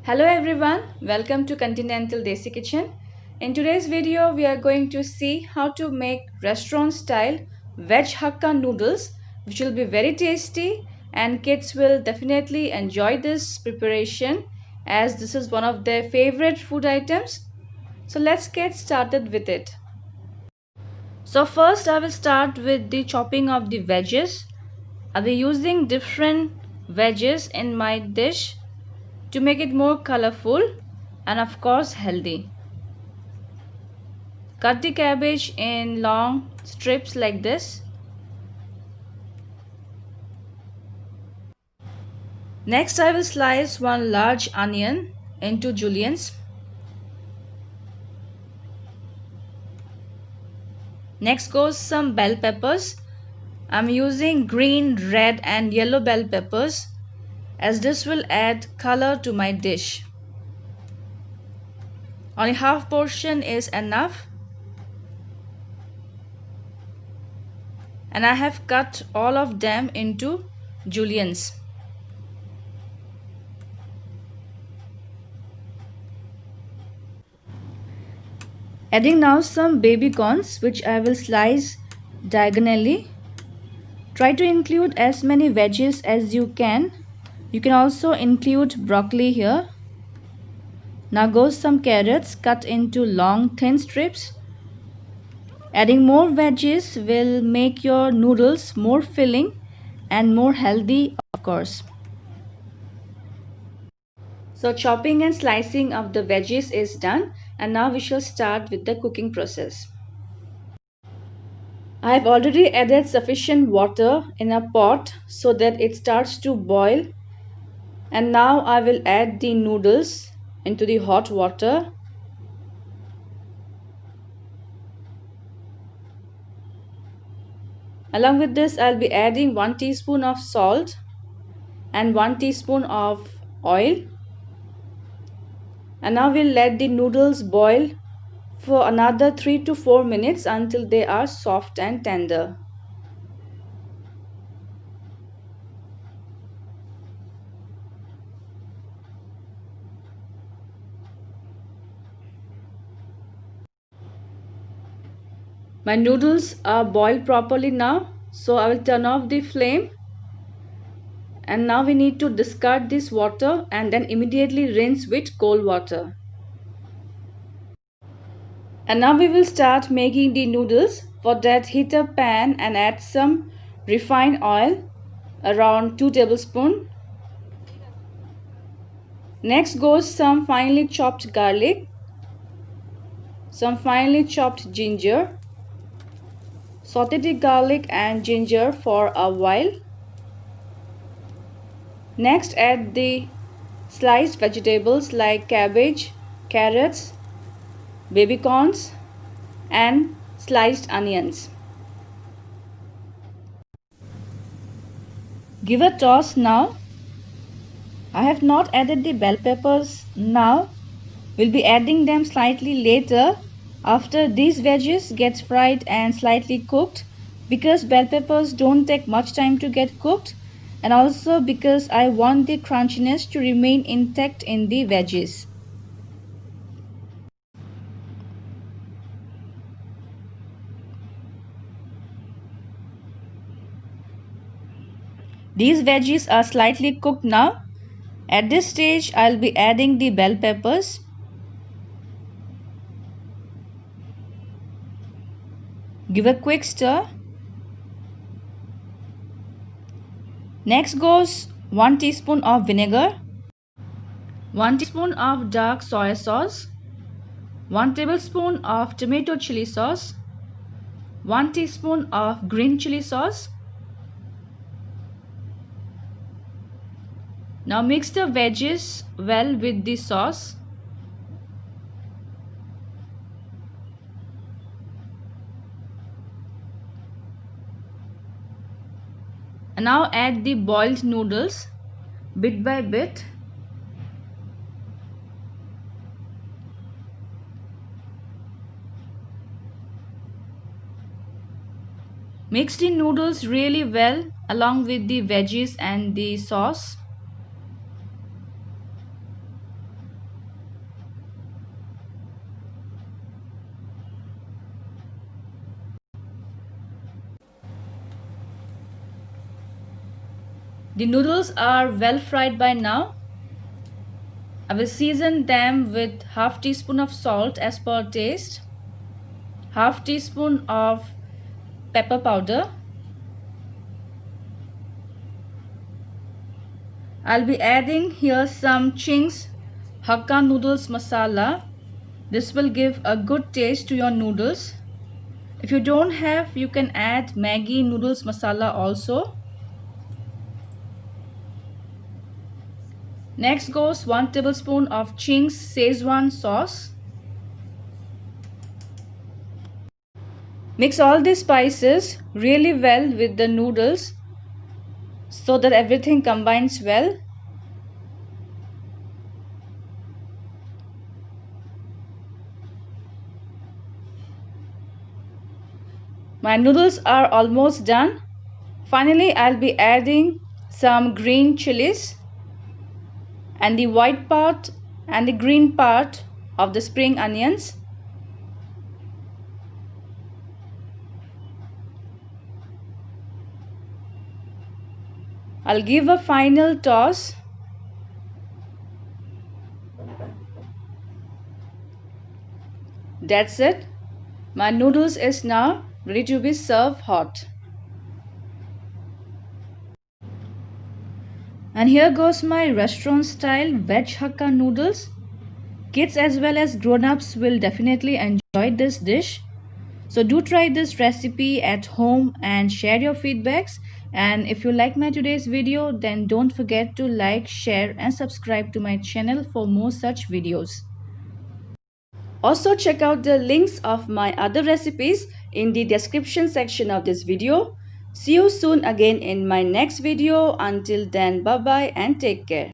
Hello everyone, welcome to Continental Desi Kitchen. In today's video, we are going to see how to make restaurant style veg hakka noodles, which will be very tasty and kids will definitely enjoy this preparation as this is one of their favorite food items. So let's get started with it. So first I will start with the chopping of the veggies. I'll be using different veggies in my dish to make it more colorful and of course healthy. Cut the cabbage in long strips like this. Next I will slice one large onion into juliennes. Next goes some bell peppers. I'm using green, red and yellow bell peppers as this will add color to my dish. Only half portion is enough. And I have cut all of them into juliennes. Adding now some baby corns which I will slice diagonally. Try to include as many veggies as you can. You can also include broccoli here. Now goes some carrots cut into long thin strips. Adding more veggies will make your noodles more filling and more healthy, of course. So chopping and slicing of the veggies is done, and now we shall start with the cooking process. I have already added sufficient water in a pot so that it starts to boil, and now I will add the noodles into the hot water. Along with this, I'll be adding 1 teaspoon of salt and 1 teaspoon of oil. And now we'll let the noodles boil for another 3 to 4 minutes until they are soft and tender. My noodles are boiled properly now, so I will turn off the flame. And now we need to discard this water and then immediately rinse with cold water. And now we will start making the noodles. For that, heat a pan and add some refined oil, around 2 tablespoons. Next goes some finely chopped garlic, some finely chopped ginger. Saute the garlic and ginger for a while. Next add the sliced vegetables like cabbage, carrots, baby corns and sliced onions. Give a toss now. I have not added the bell peppers now. We'll be adding them slightly later after these veggies get fried and slightly cooked, because bell peppers don't take much time to get cooked, and also because I want the crunchiness to remain intact in the veggies. These veggies are slightly cooked now. At this stage, I'll be adding the bell peppers. Give a quick stir. Next goes 1 teaspoon of vinegar, 1 teaspoon of dark soy sauce, 1 tablespoon of tomato chili sauce, 1 teaspoon of green chili sauce. Now mix the veggies well with the sauce. And now add the boiled noodles bit by bit. Mix the noodles really well along with the veggies and the sauce. The noodles are well fried by now. I will season them with half teaspoon of salt as per taste, half teaspoon of pepper powder. I'll be adding here some Ching's Hakka noodles masala. This will give a good taste to your noodles. If you don't have, you can add Maggi noodles masala also. Next goes 1 tablespoon of Ching's Szechuan sauce. Mix all these spices really well with the noodles so that everything combines well. My noodles are almost done. Finally, I'll be adding some green chilies and the white part and the green part of the spring onions. I'll give a final toss. That's it. My noodles is now ready to be served hot. And here goes my restaurant style veg hakka noodles. Kids as well as grown-ups will definitely enjoy this dish. So do try this recipe at home and share your feedbacks. And if you like my today's video, then don't forget to like, share and subscribe to my channel for more such videos. Also check out the links of my other recipes in the description section of this video. See you soon again in my next video. Until then, bye bye and take care.